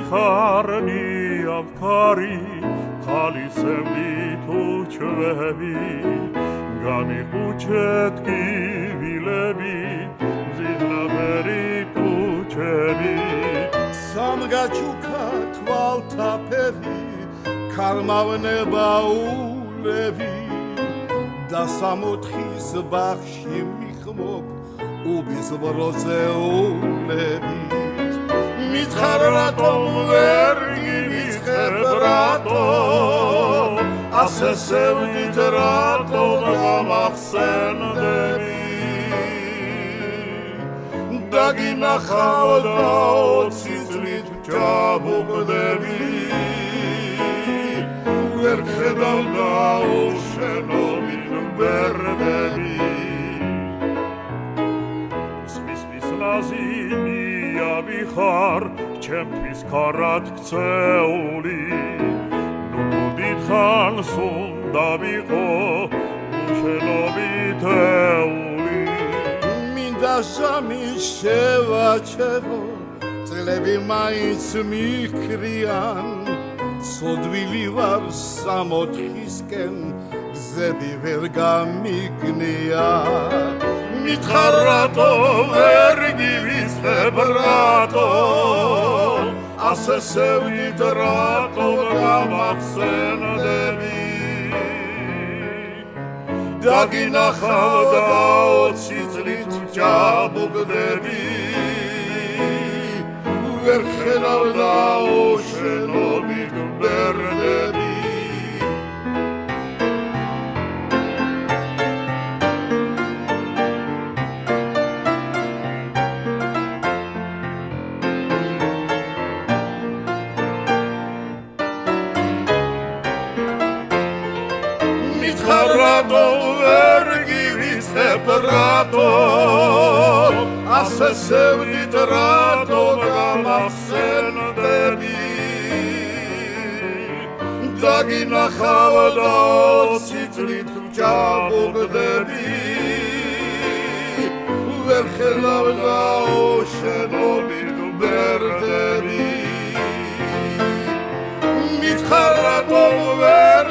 ხარნი ავქარი ხალისემდი თუ ჩვევი განიყუჩეთ კივილები ზინავერი კუჩები სამგაჩუქა თვალთაფერი ქარმავნება ულები და სამოთხის ბაღში მიხმობ უბის ბროწეულები მითხარ რატომ ვერ გივიწყებ რატო ასე სევდით რატო გამახსენდები დაგინახავ და 20 წლით ჩაბუყდები ვერ ხედავ და უშენობით ვბერდები ლაზინია ვიხარ ჩემთვის ქარად ქცეული ნუ დიდხანს უნდა ვიყო უშენობითეული მინდა ჟამი შევაჩერო წლები მაინც მიქრიან სოდვილი ვარ სამოთხისკენ გზები ვერ გამიგნია მითხარ რატო ვერ გივიწყებ რატო ასე სევდით რატო გამახსენდები დაგინახავ და 20 წლით ჩაბუგდები ვერ ხედავ და უშენობით ვბერდები რატო ვერ გივიწყებ რატო ასე სევდით რატო გამახსენდები დაგინახავ და 20 წლით ჩაბუგდები ვერ ხედავ და უშენობით ვბერდები მითხარ რატო ვერ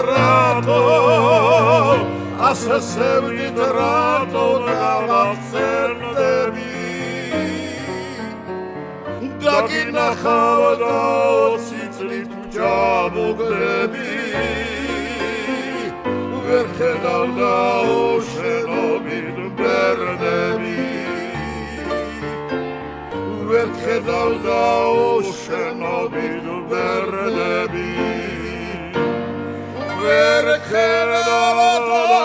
რატო ასე სევდით რატო გამახსენდები დაგინახავ და 20 წლით ჩაბუგდები ვერ ხედავ და უშენობით ვბერდები ვერ ხედავ და უშენობით ვბერდები ვერ ხედავ